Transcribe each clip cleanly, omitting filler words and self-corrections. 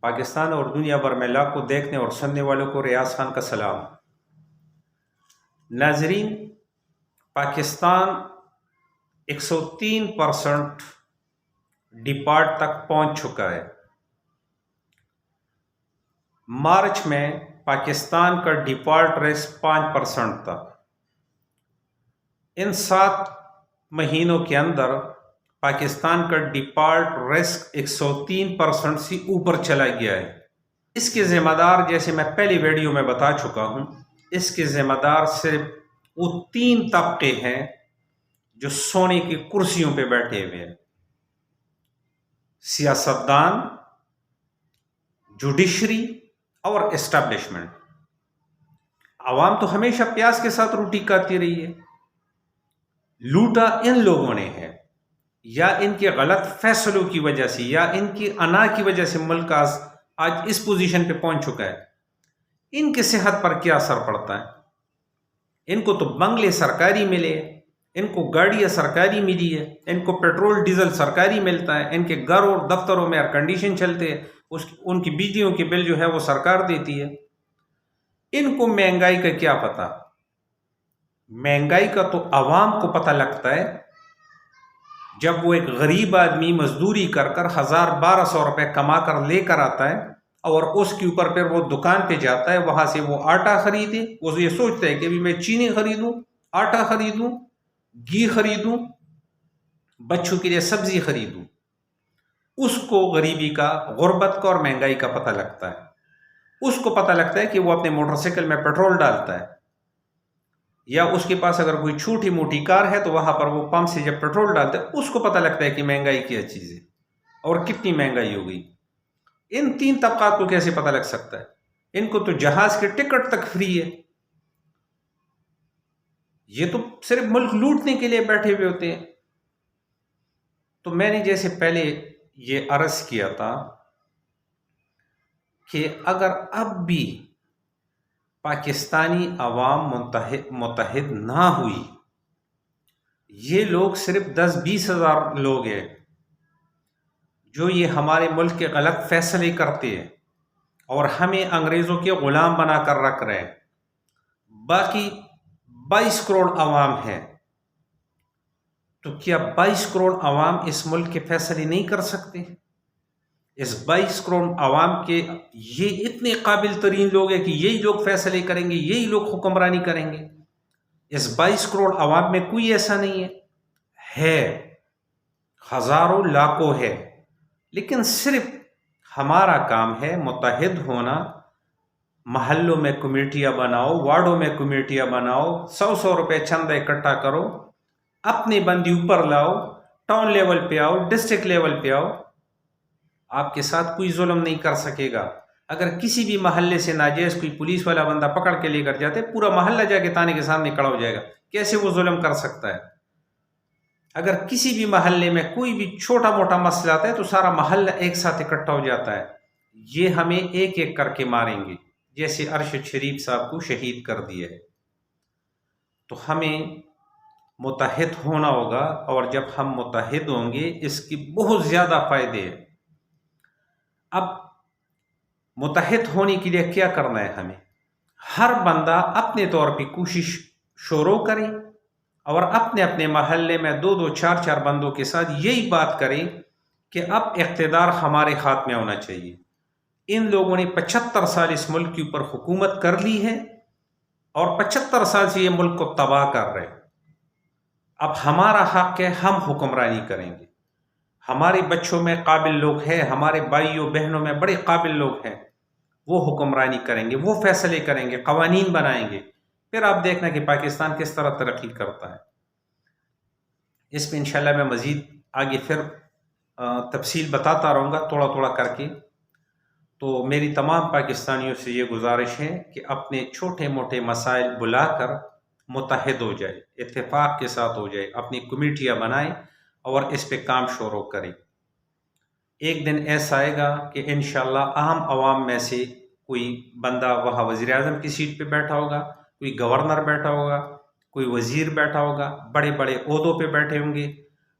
پاکستان اور دنیا بھر میں لاکھوں دیکھنے اور سننے والوں کو ریاض خان کا سلام۔ ناظرین، پاکستان 103% ڈیفالٹ تک پہنچ چکا ہے۔ مارچ میں پاکستان کا ڈیفالٹ ریٹ 5% تھا۔ ان 7 مہینوں کے اندر پاکستان کا ڈیفالٹ ریٹ 103% سے اوپر چلا گیا ہے۔ اس کے ذمہ دار، جیسے میں پہلی ویڈیو میں بتا چکا ہوں، اس کے ذمہ دار صرف وہ 3 طبقے ہیں جو سونے کی کرسیوں پہ بیٹھے ہوئے ہیں: سیاستدان، جوڈیشری اور اسٹیبلشمنٹ۔ عوام تو ہمیشہ پیاز کے ساتھ روٹی کھاتی رہی ہے۔ لوٹا ان لوگوں نے ہے، یا ان کے غلط فیصلوں کی وجہ سے، یا ان کی انا کی وجہ سے ملک آج اس پوزیشن پہ پہنچ چکا ہے۔ ان کی صحت پر کیا اثر پڑتا ہے؟ ان کو تو بنگلے سرکاری ملے، ان کو گاڑیاں سرکاری ملی ہے، ان کو پیٹرول ڈیزل سرکاری ملتا ہے، ان کے گھر اور دفتروں میں ایئر کنڈیشن چلتے ہیں، ان کی بجلیوں کے بل جو ہے وہ سرکار دیتی ہے۔ ان کو مہنگائی کا کیا پتا؟ مہنگائی کا تو عوام کو پتہ لگتا ہے جب وہ ایک غریب آدمی مزدوری کر 1000-1200 روپے کما کر لے کر آتا ہے، اور اس کے اوپر پھر وہ دکان پہ جاتا ہے، وہاں سے وہ آٹا خریدے، وہ یہ سوچتا ہے کہ بھی میں چینی خریدوں، آٹا خریدوں، گھی خریدوں، بچوں کے لیے سبزی خریدوں۔ اس کو غریبی کا، غربت کا اور مہنگائی کا پتہ لگتا ہے۔ اس کو پتہ لگتا ہے کہ وہ اپنے موٹر سائیکل میں پیٹرول ڈالتا ہے، یا اس کے پاس اگر کوئی چھوٹی موٹی کار ہے تو وہاں پر وہ پمپ سے جب پیٹرول ڈالتا ہے، اس کو پتہ لگتا ہے کہ مہنگائی کیا چیز ہے اور کتنی مہنگائی ہو گئی۔ ان 3 طبقات کو کیسے پتہ لگ سکتا ہے؟ ان کو تو جہاز کے ٹکٹ تک فری ہے۔ یہ تو صرف ملک لوٹنے کے لیے بیٹھے ہوئے ہوتے ہیں۔ تو میں نے جیسے پہلے یہ عرض کیا تھا کہ اگر اب بھی پاکستانی عوام متحد نہ ہوئی، یہ لوگ صرف 10-20 ہزار لوگ ہیں جو یہ ہمارے ملک کے غلط فیصلے کرتے ہیں اور ہمیں انگریزوں کے غلام بنا کر رکھ رہے ہیں، باقی 22 کروڑ عوام ہیں، تو کیا 22 کروڑ عوام اس ملک کے فیصلے نہیں کر سکتے؟ اس 22 کروڑ عوام کے یہ اتنے قابل ترین لوگ ہیں کہ یہی لوگ فیصلے کریں گے، یہی لوگ حکمرانی کریں گے۔ اس 22 کروڑ عوام میں کوئی ایسا نہیں ہے، ہزاروں لاکھوں ہے، لیکن صرف ہمارا کام ہے متحد ہونا۔ محلوں میں کمیٹیاں بناؤ، وارڈوں میں کمیٹیاں بناؤ، 100 روپے چندہ اکٹھا کرو، اپنے بندی اوپر لاؤ، ٹاؤن لیول پہ آؤ، ڈسٹرکٹ لیول پہ آؤ۔ آپ کے ساتھ کوئی ظلم نہیں کر سکے گا۔ اگر کسی بھی محلے سے ناجائز کوئی پولیس والا بندہ پکڑ کے لے کر جاتے، پورا محلہ جا کے تانے کے سامنے کھڑا ہو جائے گا۔ کیسے وہ ظلم کر سکتا ہے؟ اگر کسی بھی محلے میں کوئی بھی چھوٹا موٹا مسئلہ آتا ہے تو سارا محلہ ایک ساتھ اکٹھا ہو جاتا ہے، یہ ہمیں ایک ایک کر کے ماریں گے، جیسے ارشد شریف صاحب کو شہید کر دیا ہے۔ تو ہمیں متحد ہونا ہوگا، اور جب ہم متحد ہوں گے اس کی بہت زیادہ فائدے ہیں۔ اب متحد ہونے کے لیے کیا کرنا ہے؟ ہمیں ہر بندہ اپنے طور پہ کوشش شروع کرے، اور اپنے اپنے محلے میں 2-2 4-4 بندوں کے ساتھ یہی بات کرے کہ اب اقتدار ہمارے ہاتھ میں ہونا چاہیے۔ ان لوگوں نے 75 سال اس ملک کے اوپر حکومت کر لی ہے، اور 75 سال سے یہ ملک کو تباہ کر رہے ہیں۔ اب ہمارا حق ہے، ہم حکمرانی کریں گے۔ ہمارے بچوں میں قابل لوگ ہیں، ہمارے بھائیوں بہنوں میں بڑے قابل لوگ ہیں، وہ حکمرانی کریں گے، وہ فیصلے کریں گے، قوانین بنائیں گے۔ پھر آپ دیکھنا کہ پاکستان کس طرح ترقی کرتا ہے۔ اس پہ انشاءاللہ میں مزید آگے پھر تفصیل بتاتا رہوں گا، تھوڑا تھوڑا کر کے۔ تو میری تمام پاکستانیوں سے یہ گزارش ہے کہ اپنے چھوٹے موٹے مسائل بلا کر متحد ہو جائے، اتفاق کے ساتھ ہو جائے، اپنی کمیٹیاں بنائیں اور اس پہ کام شروع کریں۔ ایک دن ایسا آئے گا کہ انشاءاللہ عام عوام میں سے کوئی بندہ وہاں وزیر اعظم کی سیٹ پہ بیٹھا ہوگا، کوئی گورنر بیٹھا ہوگا، کوئی وزیر بیٹھا ہوگا، بڑے بڑے عہدوں پہ بیٹھے ہوں گے،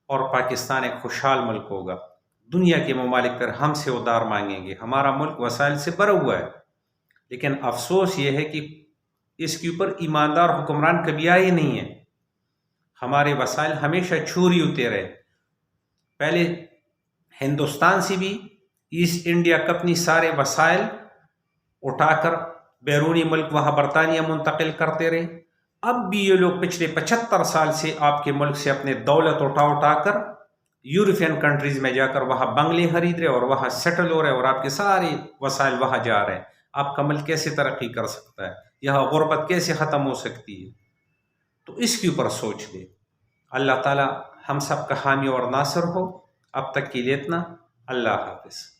اور پاکستان ایک خوشحال ملک ہوگا۔ دنیا کے ممالک پر ہم سے ادھار مانگیں گے. ہمارا ملک وسائل سے بھرا ہوا ہے، لیکن افسوس یہ ہے کہ اس کے اوپر ایماندار حکمران کبھی آئے نہیں ہیں. ہمارے وسائل ہمیشہ چوری ہوتے رہے. پہلے ہندوستان سے بھی ایسٹ انڈیا کمپنی سارے وسائل اٹھا کر بیرونی ملک وہاں برطانیہ منتقل کرتے رہے. اب بھی یہ لوگ پچھلے 75 سال سے آپ کے ملک سے اپنے دولت اٹھا کر یورپین کنٹریز میں جا کر وہاں بنگلے خرید رہے اور وہاں سیٹل ہو رہے اور آپ کے سارے وسائل وہاں جا رہے ہیں. آپ کا ملک کیسے ترقی کر سکتا ہے؟ یہاں غربت کیسے ختم ہو سکتی ہے؟ تو اس کے اوپر سوچ لے. اللہ تعالی ہم سب کا حامی اور ناصر ہو. اب تک کے لیے اتنا. اللہ حافظ.